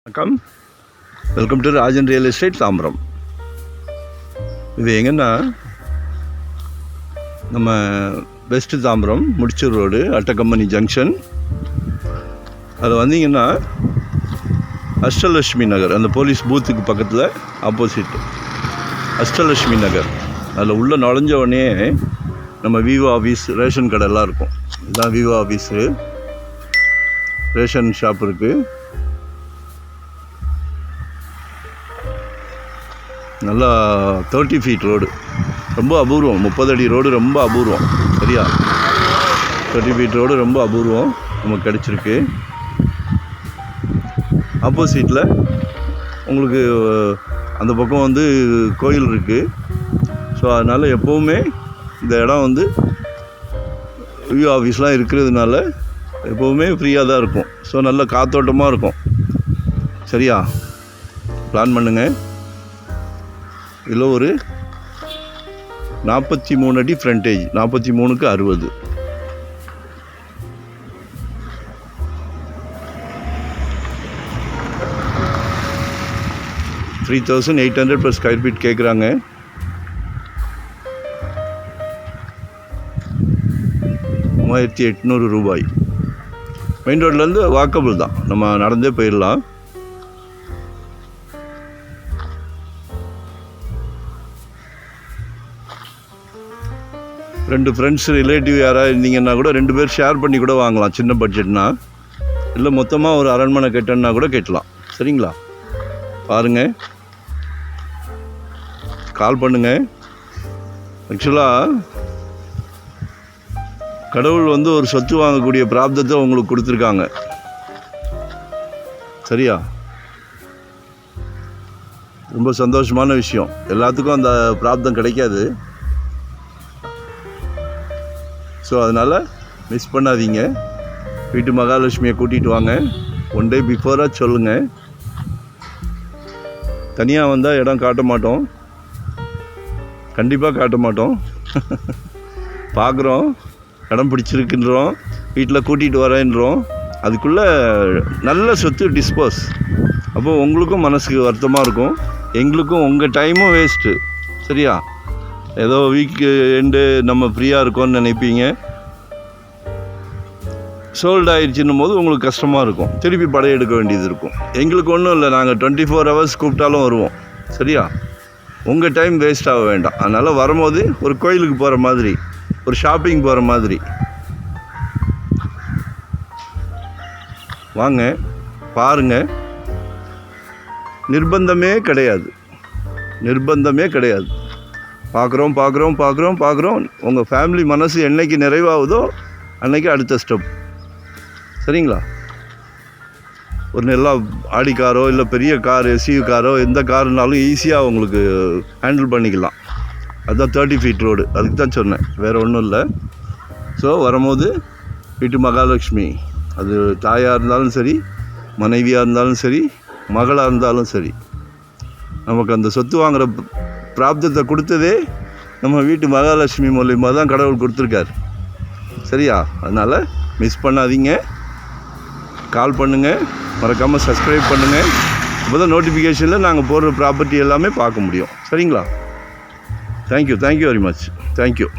வணக்கம், welcome to Rajan real estate Tambaram. இது எங்கன்னா நம்ம வெஸ்ட் தாம்பரம் முடிச்சூர் ரோடு அட்டகம்பெனி ஜங்ஷன். அதில் வந்தீங்கன்னா அஷ்டலட்சுமி நகர், அந்த போலீஸ் பூத்துக்கு பக்கத்தில் ஆப்போசிட் அஷ்டலட்சுமி நகர். அதில் உள்ளே நுழைஞ்ச உடனே நம்ம விவோ ஆஃபீஸ், ரேஷன் கடையெல்லாம் இருக்கும். இதுதான் விவோ ஆஃபீஸு, ரேஷன் ஷாப் இருக்குது. நல்லா 30 ஃபீட் ரோடு, ரொம்ப அபூர்வம். 30 அடி ரோடு ரொம்ப அபூர்வம். சரியா, 30 ஃபீட் ரோடு ரொம்ப அபூர்வம் நமக்கு கிடச்சிருக்கு. ஆப்போசிட்டில் உங்களுக்கு அந்த பக்கம் வந்து கோயில் இருக்குது. ஸோ அதனால் எப்போவுமே இந்த இடம் வந்து வியூ ஆஃபீஸ்லாம் இருக்கிறதுனால எப்போவுமே ஃப்ரீயாக தான் இருக்கும். ஸோ நல்ல காத்தோட்டமாக இருக்கும். சரியா, பிளான் பண்ணுங்கள். இதில் ஒரு 43 அடி ஃப்ரண்டேஜ், 43க்கு 60. $3,800 per ஸ்கொயர் ஃபீட் கேட்குறாங்க. $3,800. மெயின் ரோட்லேருந்து வாக்கபிள் தான், நம்ம நடந்தே போயிடலாம். ரெண்டு ஃப்ரெண்ட்ஸ் ரிலேட்டிவ் யாராவது இருந்தீங்கன்னா கூட 2 பேர் ஷேர் பண்ணி கூட வாங்கலாம். சின்ன பட்ஜெட்னா, இல்லை மொத்தமாக ஒரு அரண்மனை கட்டணுன்னா கூட கட்டலாம். சரிங்களா, பாருங்கள், கால் பண்ணுங்கள். ஆக்சுவலாக கடவுள் வந்து ஒரு சொத்து வாங்கக்கூடிய பிராப்தத்தை உங்களுக்கு கொடுத்துருக்காங்க. சரியா, ரொம்ப சந்தோஷமான விஷயம். எல்லாத்துக்கும் அந்த பிராப்தம் கிடைக்காது. ஸோ அதனால் மிஸ் பண்ணாதீங்க. வீட்டு மகாலட்சுமியை கூட்டிகிட்டு வாங்க. 1 டே பிஃபோராக சொல்லுங்கள். தனியாக வந்தால் இடம் காட்ட மாட்டோம், கண்டிப்பாக காட்ட மாட்டோம். பார்க்குறோம், இடம் பிடிச்சிருக்குன்றோம், வீட்டில் கூட்டிகிட்டு வரேன்றோம். அதுக்குள்ளே நல்ல சொத்து டிஸ்போஸ். அப்போது உங்களுக்கும் மனசுக்கு வருத்தமாக இருக்கும், எங்களுக்கும் உங்கள் டைமும் வேஸ்ட்டு. சரியா, ஏதோ வீக்கு எண்டு நம்ம ஃப்ரீயாக இருக்கோன்னு நினைப்பீங்க. சோல்ட் ஆயிடுச்சுன்னும் போது உங்களுக்கு கஷ்டமாக இருக்கும், திருப்பி படையெடுக்க வேண்டியது இருக்கும். எங்களுக்கு ஒன்றும் இல்லை, நாங்கள் 24 ஹவர்ஸ் கூப்பிட்டாலும் வருவோம். சரியா, உங்கள் டைம் வேஸ்ட் ஆக வேண்டாம். அதனால் வரும்போது ஒரு கோயிலுக்கு போகிற மாதிரி, ஒரு ஷாப்பிங் போகிற மாதிரி வாங்க, பாருங்கள். நிர்பந்தமே கிடையாது, நிர்பந்தமே கிடையாது. பார்க்குறோம். உங்கள் ஃபேமிலி மனசு என்றைக்கு நிறைவாகுதோ அன்றைக்கி அடுத்த ஸ்டெப். சரிங்களா, ஒரு நல்ல ஆடி காரோ இல்லை பெரிய கார், எஸ்யூ காரோ, எந்த காருனாலும் ஈஸியாக உங்களுக்கு ஹேண்டில் பண்ணிக்கலாம். அதுதான் 30 ஃபீட் ரோடு, அதுக்கு தான் சொன்னேன், வேறு ஒன்றும் இல்லை. ஸோ வரும்போது வீட்டு மகாலட்சுமி, அது தாயாக இருந்தாலும் சரி, மனைவியாக இருந்தாலும் சரி, மகளாக இருந்தாலும் சரி, நமக்கு அந்த சொத்து வாங்குகிற பிராப்தத்தை கொடுத்ததே நம்ம வீட்டு மகாலட்சுமி மூலியமாக தான் கடவுள் கொடுத்துருக்கார். சரியா, அதனால் மிஸ் பண்ணாதீங்க. கால் பண்ணுங்கள், மறக்காமல் சப்ஸ்கிரைப் பண்ணுங்கள். அப்போ தான் நோட்டிஃபிகேஷனில் நாங்கள் போடுற ப்ராப்பர்ட்டி எல்லாமே பார்க்க முடியும். சரிங்களா, தேங்க்யூ வெரி மச். தேங்க்யூ.